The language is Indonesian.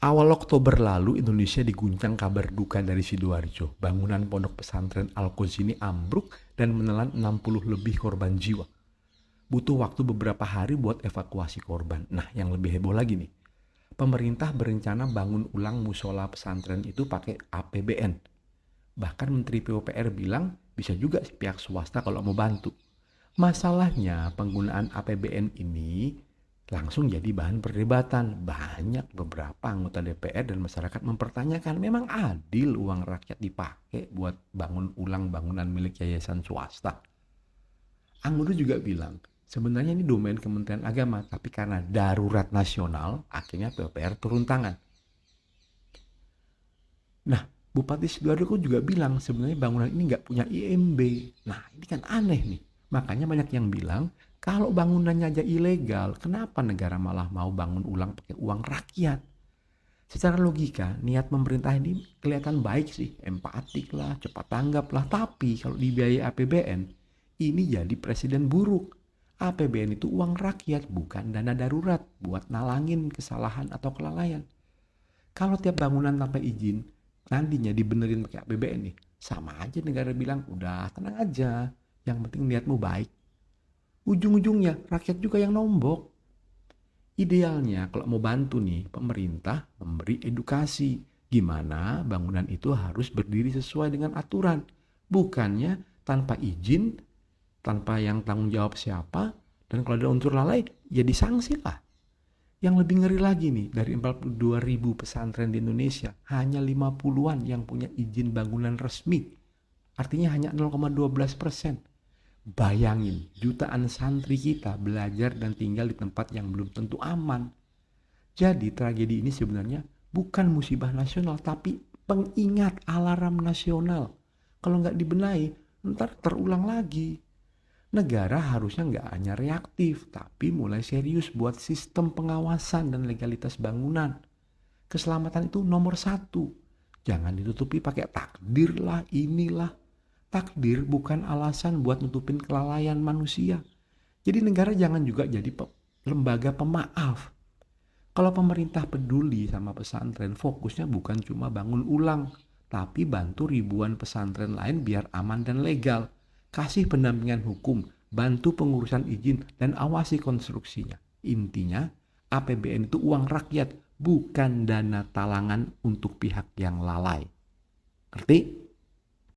Awal Oktober lalu, Indonesia diguncang kabar duka dari Sidoarjo. Bangunan pondok pesantren Al-Qazini ambruk dan menelan 60 lebih korban jiwa. Butuh waktu beberapa hari buat evakuasi korban. Nah, yang lebih heboh lagi nih. Pemerintah berencana bangun ulang musola pesantren itu pakai APBN. Bahkan Menteri PUPR bilang bisa juga pihak swasta kalau mau bantu. Masalahnya penggunaan APBN ini langsung jadi bahan perdebatan. Banyak beberapa anggota DPR dan masyarakat mempertanyakan, memang adil uang rakyat dipakai buat bangun ulang bangunan milik yayasan swasta? Anggota juga bilang, sebenarnya ini domain Kementerian Agama, tapi karena darurat nasional, akhirnya PUPR turun tangan. Nah, Bupati Sidoarjo juga bilang sebenarnya bangunan ini nggak punya IMB. Nah, ini kan aneh nih. Makanya banyak yang bilang, kalau bangunannya aja ilegal, kenapa negara malah mau bangun ulang pakai uang rakyat? Secara logika, niat pemerintah ini kelihatan baik sih, empatik lah, cepat tanggap lah. Tapi kalau dibiayai APBN, ini jadi presiden buruk. APBN itu uang rakyat, bukan dana darurat buat nalangin kesalahan atau kelalaian. Kalau tiap bangunan tanpa izin, nantinya dibenerin pakai APBN nih, sama aja negara bilang, udah tenang aja, yang penting niatmu baik. Ujung-ujungnya rakyat juga yang nombok. Idealnya kalau mau bantu nih, pemerintah memberi edukasi gimana bangunan itu harus berdiri sesuai dengan aturan. Bukannya tanpa izin, tanpa yang tanggung jawab siapa, dan kalau ada unsur lalai, ya disanksi lah. Yang lebih ngeri lagi nih, dari 42.000 pesantren di Indonesia, hanya 50-an yang punya izin bangunan resmi. Artinya hanya 0,12%. Bayangin, jutaan santri kita belajar dan tinggal di tempat yang belum tentu aman. Jadi tragedi ini sebenarnya bukan musibah nasional, tapi pengingat alarm nasional. Kalau nggak dibenahi, ntar terulang lagi. Negara harusnya nggak hanya reaktif, tapi mulai serius buat sistem pengawasan dan legalitas bangunan. Keselamatan itu nomor satu. Jangan ditutupi pakai takdir lah, inilah. Takdir bukan alasan buat nutupin kelalaian manusia. Jadi negara jangan juga jadi lembaga pemaaf. Kalau pemerintah peduli sama pesantren, fokusnya bukan cuma bangun ulang, tapi bantu ribuan pesantren lain biar aman dan legal. Kasih pendampingan hukum, bantu pengurusan izin, dan awasi konstruksinya. Intinya, APBN itu uang rakyat, bukan dana talangan untuk pihak yang lalai. Ngerti?